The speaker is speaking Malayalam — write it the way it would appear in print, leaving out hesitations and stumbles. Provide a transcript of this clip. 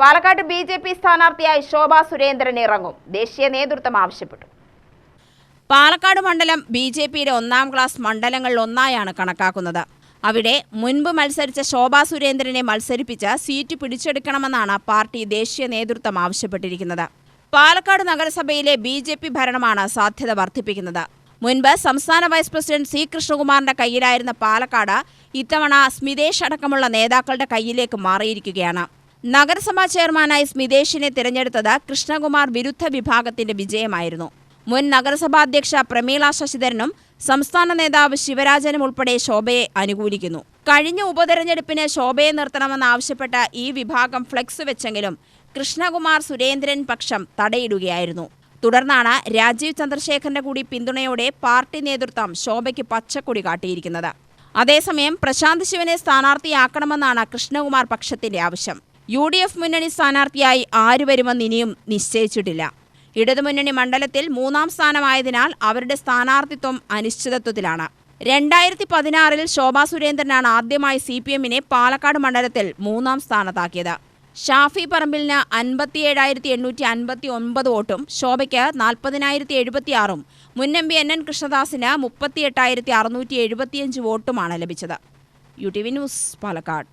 പാലക്കാട് BJP സ്ഥാനാർത്ഥിയായി ശോഭാ സുരേന്ദ്രൻ ഇറങ്ങും. ദേശീയ നേതൃത്വം ആവശ്യപ്പെട്ടു. പാലക്കാട് മണ്ഡലം BJPയുടെ 1ാം ക്ലാസ് മണ്ഡലങ്ങളിൽ ഒന്നായാണ് കണക്കാക്കുന്നത്. അവിടെ മുൻപ് മത്സരിച്ച ശോഭാ സുരേന്ദ്രനെ മത്സരിപ്പിച്ച് സീറ്റ് പിടിച്ചെടുക്കണമെന്നാണ് പാർട്ടി ദേശീയ നേതൃത്വം ആവശ്യപ്പെട്ടിരിക്കുന്നത്. പാലക്കാട് നഗരസഭയിലെ BJP ഭരണമാണ് സാധ്യത വർദ്ധിപ്പിക്കുന്നത്. മുൻപ് സംസ്ഥാന വൈസ് പ്രസിഡന്റ് C. കൃഷ്ണകുമാറിന്റെ കയ്യിലായിരുന്ന പാലക്കാട് ഇത്തവണ സ്മിതേഷ് അടക്കമുള്ള നേതാക്കളുടെ കയ്യിലേക്ക് മാറിയിരിക്കുകയാണ്. നഗരസഭാ ചെയർമാനായി സ്മിതേഷിനെ തിരഞ്ഞെടുത്തത് കൃഷ്ണകുമാർ വിരുദ്ധ വിഭാഗത്തിന്റെ വിജയമായിരുന്നു. മുൻ നഗരസഭാ അധ്യക്ഷ പ്രമീള ശശിധരനും സംസ്ഥാന നേതാവ് ശിവരാജനും ഉൾപ്പെടെ ശോഭയെ അനുകൂലിക്കുന്നു. കഴിഞ്ഞ ഉപതെരഞ്ഞെടുപ്പിന് ശോഭയെ നിർത്തണമെന്നാവശ്യപ്പെട്ട ഈ വിഭാഗം ഫ്ലെക്സ് വെച്ചെങ്കിലും കൃഷ്ണകുമാർ സുരേന്ദ്രൻ പക്ഷം തടയിടുകയായിരുന്നു. തുടർന്നാണ് രാജീവ് ചന്ദ്രശേഖറിന്റെ കൂടി പിന്തുണയോടെ പാർട്ടി നേതൃത്വം ശോഭയ്ക്ക് പച്ചക്കൊടി കാട്ടിയിരിക്കുന്നത്. അതേസമയം പ്രശാന്ത് ശിവനെ സ്ഥാനാർത്ഥിയാക്കണമെന്നാണ് കൃഷ്ണകുമാർ പക്ഷത്തിന്റെ ആവശ്യം. UDF മുന്നണി സ്ഥാനാർത്ഥിയായി ആര് വരുമെന്ന് ഇനിയും നിശ്ചയിച്ചിട്ടില്ല. ഇടതുമുന്നണി മണ്ഡലത്തിൽ 3ാം സ്ഥാനമായതിനാൽ അവരുടെ സ്ഥാനാർത്ഥിത്വം അനിശ്ചിതത്വത്തിലാണ്. 2016-ൽ ശോഭാ സുരേന്ദ്രനാണ് ആദ്യമായി CPM-നെ പാലക്കാട് മണ്ഡലത്തിൽ 3ാം സ്ഥാനത്താക്കിയത്. ഷാഫി പറമ്പിലിന് 57,859 വോട്ടും ശോഭയ്ക്ക് 40,076-ഉം മുൻ MP NN കൃഷ്ണദാസിന് 38,675 വോട്ടുമാണ് ലഭിച്ചത്. UTV news, Palakkad.